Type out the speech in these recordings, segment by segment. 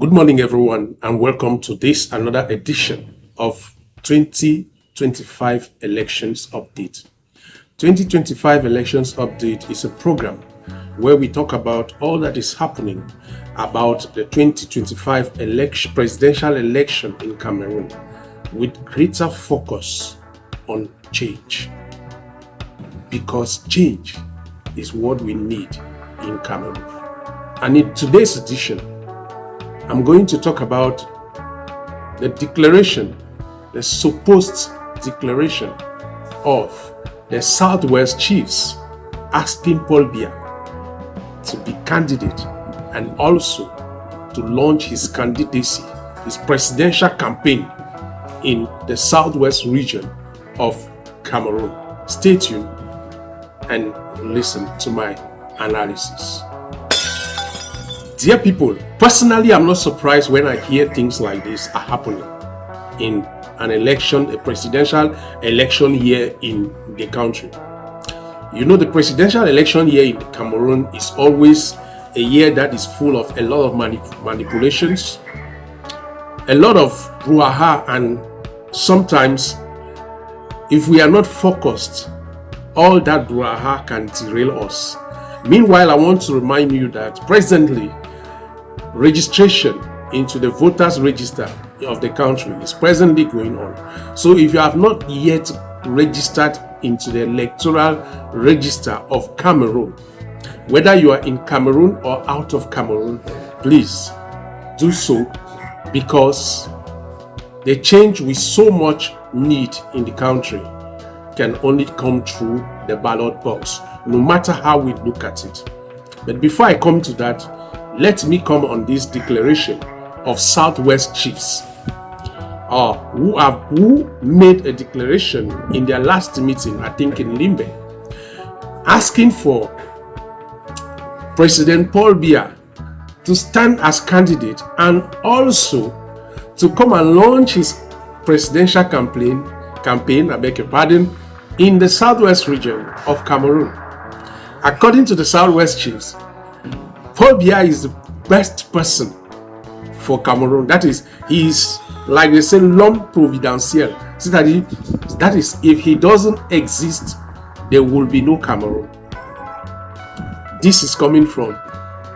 Good morning, everyone, and welcome to this another edition of 2025 Elections Update. 2025 Elections Update is a program where we talk about all that is happening about the 2025 presidential election in Cameroon with greater focus on change. Because change is what we need in Cameroon. And in today's edition, I'm going to talk about the declaration, the supposed declaration of the Southwest Chiefs asking Paul Biya to be candidate and also to launch his candidacy, his presidential campaign in the Southwest region of Cameroon. Stay tuned and listen to my analysis. Dear people, personally, I'm not surprised when I hear things like this are happening in an election, a presidential election year in the country. You know, the presidential election year in Cameroon is always a year that is full of a lot of manipulations, a lot of brouhaha, and sometimes, if we are not focused, all that brouhaha can derail us. Meanwhile, I want to remind you that presently, registration into the voters register of the country is presently going on. So if you have not yet registered into the electoral register of Cameroon, whether you are in Cameroon or out of Cameroon, please do so, because the change we so much need in the country can only come through the ballot box, no matter how we look at it. But before I come to that, let me come on this declaration of Southwest Chiefs who made a declaration in their last meeting, I think in Limbe, asking for President Paul Biya to stand as candidate and also to come and launch his presidential campaign, I beg your pardon, in the Southwest region of Cameroon. According to the Southwest Chiefs, Paul Biya is the best person for Cameroon. That is, he is, like they say, l'homme providentiel. So that is, if he doesn't exist, there will be no Cameroon. This is coming from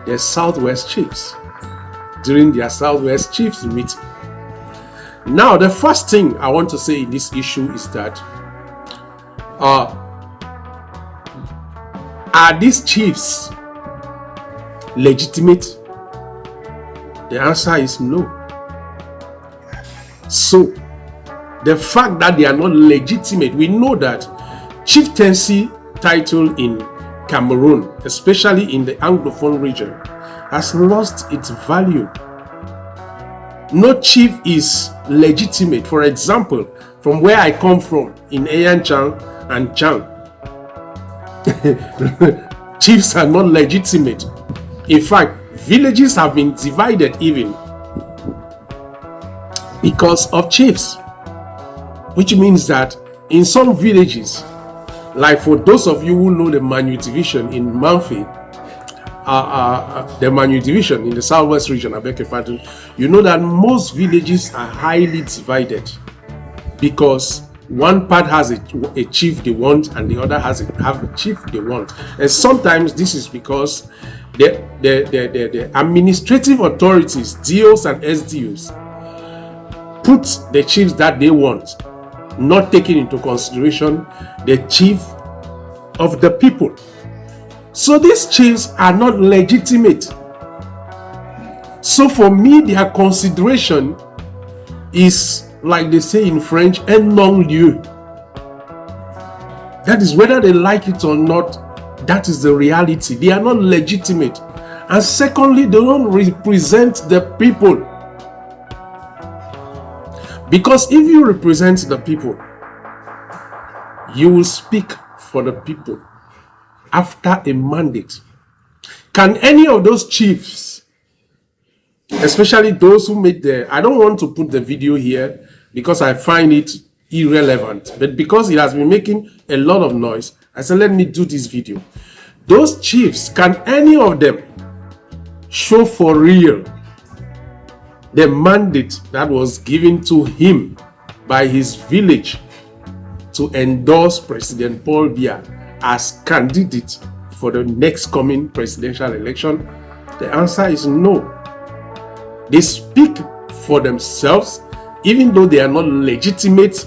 the Southwest Chiefs during their Southwest Chiefs meeting. Now, the first thing I want to say in this issue is that are these chiefs legitimate? The answer is no. So, the fact that they are not legitimate, we know that chieftaincy title in Cameroon, especially in the Anglophone region, has lost its value. No chief is legitimate. For example, from where I come from, in Eyanchang and Chang, chiefs are not legitimate. In fact, villages have been divided even because of chiefs, which means that in some villages, like for those of you who know the Manu division in Manfi, the Manu division in the Southwest region, I beg your pardon, you know that most villages are highly divided because one part has a chief they want and the other have a chief they want. And sometimes this is because the administrative authorities, DOs and SDOs, put the chiefs that they want, not taking into consideration the chief of the people. So these chiefs are not legitimate. So for me, their consideration is, like they say in French, un non-lieu. That is, whether they like it or not, that is the reality. They are not legitimate. And secondly, they don't represent the people. Because if you represent the people, you will speak for the people after a mandate. Can any of those chiefs, especially those who made I don't want to put the video here because I find it irrelevant, but because it has been making a lot of noise, I said, let me do this video. Those chiefs, can any of them show for real the mandate that was given to him by his village to endorse President Paul Biya as candidate for the next coming presidential election? The answer is no. They speak for themselves, even though they are not legitimate.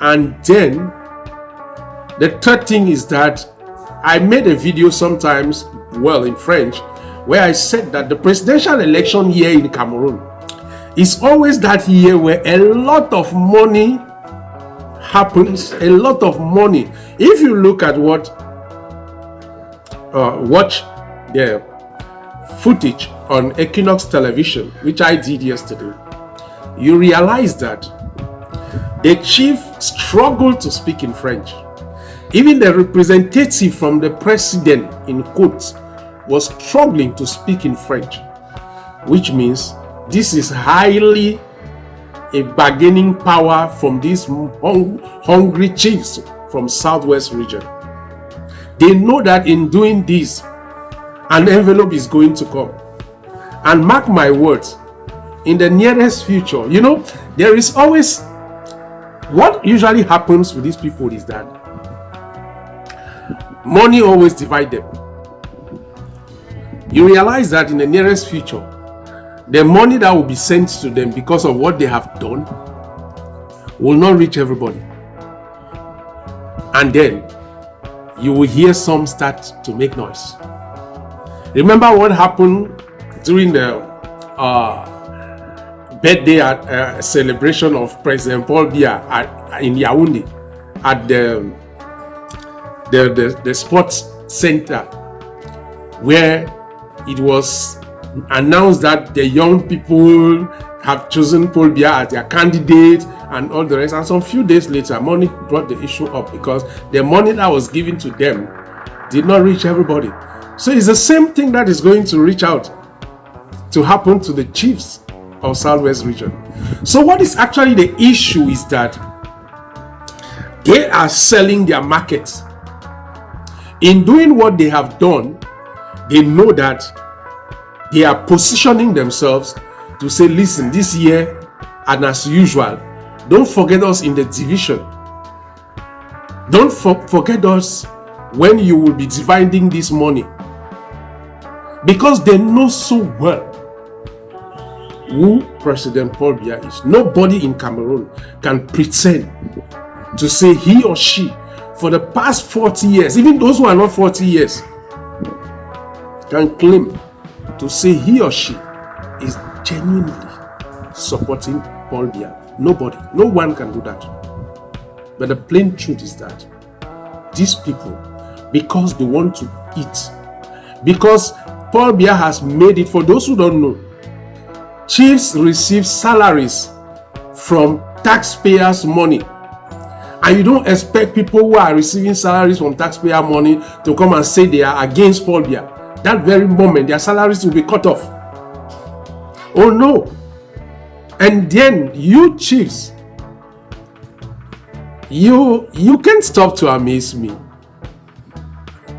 And then the third thing is that I made a video sometimes, well, in French, where I said that the presidential election here in Cameroon is always that year where a lot of money happens, a lot of money. If you look at watch the footage on Equinox television, which I did yesterday, you realize that the chief struggled to speak in French. Even the representative from the president, in quotes, was struggling to speak in French, which means this is highly a bargaining power from these hungry chiefs from Southwest region. They know that in doing this, an envelope is going to come. And mark my words, in the nearest future, you know, there is always, what usually happens with these people is that money always divides them. You realize that in the nearest future, the money that will be sent to them because of what they have done will not reach everybody. And then you will hear some start to make noise. Remember what happened during the birthday celebration of President Paul Biya in Yaoundé at the sports center, where it was announced that the young people have chosen Paul Biya as their candidate and all the rest. And some few days later, money brought the issue up because the money that was given to them did not reach everybody. So it's the same thing that is going to reach out to happen to the chiefs of Southwest region. So what is actually the issue is that they are selling their markets. In doing what they have done, they know that they are positioning themselves to say, listen, this year, and as usual, don't forget us in the division. Don't forget us when you will be dividing this money. Because they know so well who President Paul Biya is. Nobody in Cameroon can pretend to say he or she, for the past 40 years, even those who are not 40 years, can claim to say he or she is genuinely supporting Paul Biya. Nobody, no one can do that. But the plain truth is that these people, because they want to eat, because Paul Biya has made it, for those who don't know, chiefs receive salaries from taxpayers' money. And you don't expect people who are receiving salaries from taxpayer money to come and say they are against Paul Biya. That very moment, their salaries will be cut off. Oh no. And then you chiefs, you can't stop to amaze me.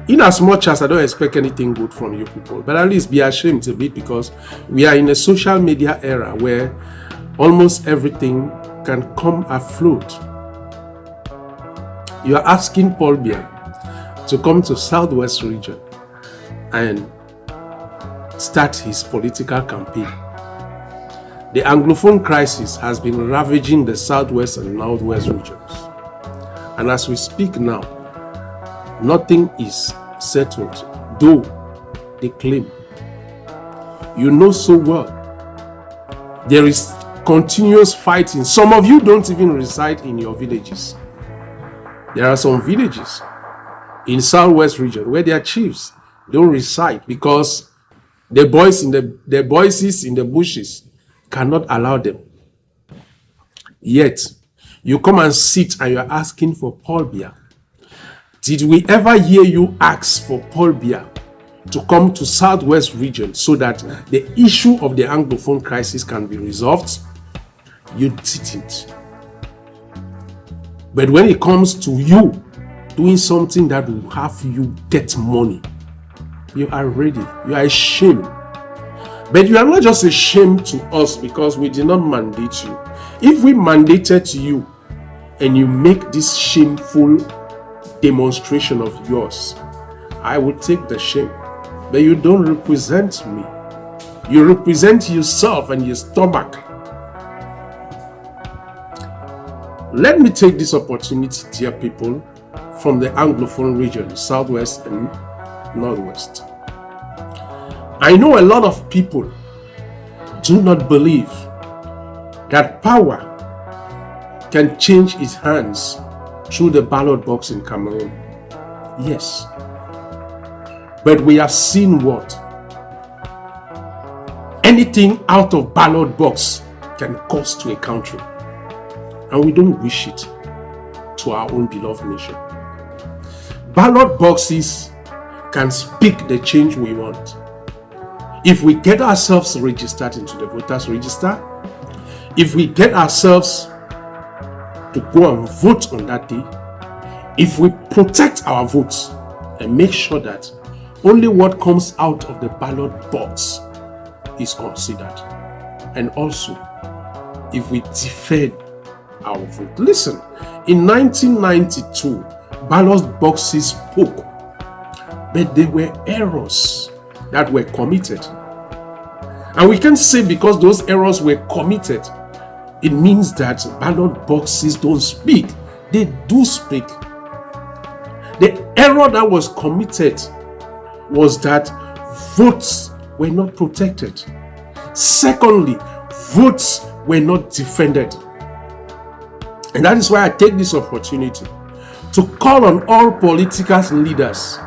In as much as I don't expect anything good from you people, but at least be ashamed a bit, because we are in a social media era where almost everything can come afloat. You are asking Paul Biya to come to Southwest region and start his political campaign. The Anglophone crisis has been ravaging the Southwest and Northwest regions. And as we speak now, nothing is settled, though they claim. You know so well there is continuous fighting. Some of you don't even reside in your villages. There are some villages in Southwest region where their chiefs don't reside because the voices in the bushes cannot allow them. Yet you come and sit and you're asking for Paul Biya. Did we ever hear you ask for Paul Biya to come to Southwest region so that the issue of the Anglophone crisis can be resolved? You didn't. But when it comes to you doing something that will have you get money, you are ready. You are ashamed. But you are not just a shame to us because we did not mandate you. If we mandated you and you make this shameful demonstration of yours, I would take the shame. But you don't represent me. You represent yourself and your stomach. Let me take this opportunity, dear people, from the Anglophone region, Southwest and Northwest. I know a lot of people do not believe that power can change its hands through the ballot box in Cameroon. Yes. But we have seen what? Anything out of ballot box can cost to a country. And we don't wish it to our own beloved nation. Ballot boxes can speak the change we want. If we get ourselves registered into the voters register, if we get ourselves to go and vote on that day, if we protect our votes and make sure that only what comes out of the ballot box is considered, and also if we defend our vote. Listen, in 1992, ballot boxes spoke, but there were errors that were committed. And we can say because those errors were committed, it means that ballot boxes don't speak. They do speak. The error that was committed was that votes were not protected. Secondly, votes were not defended. And that is why I take this opportunity to call on all political leaders.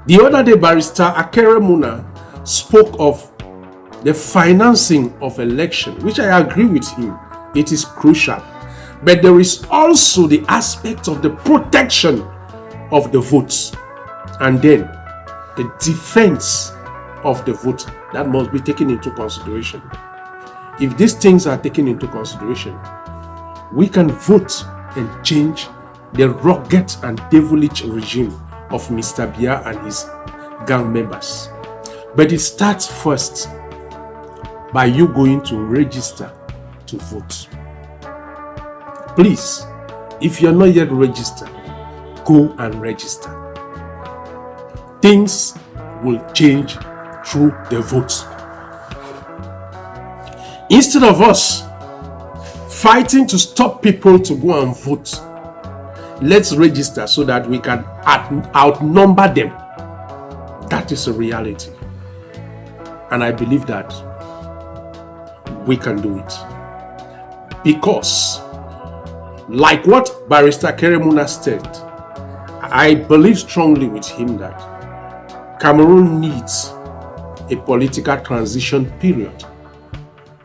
The other day, Barrister Akere Muna spoke of the financing of election, which I agree with him. It is crucial. But there is also the aspect of the protection of the votes, and then the defense of the vote that must be taken into consideration. If these things are taken into consideration, we can vote and change the rugged and devilish regime of Mr. Biya and his gang members. But it starts first by you going to register to vote. Please, if you're not yet registered, go and register. Things will change through the vote. Instead of us fighting to stop people to go and vote, let's register so that we can outnumber them. That is a reality. And I believe that we can do it. Because, like what Barrister Akere Muna said, I believe strongly with him that Cameroon needs a political transition period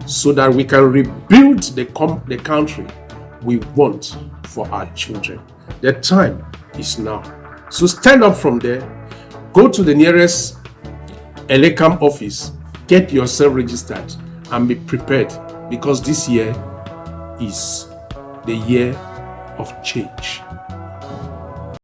so that we can rebuild the country we want for our children. The time is now. So stand up from there, go to the nearest Elecam office, get yourself registered, and be prepared, because this year is the year of change.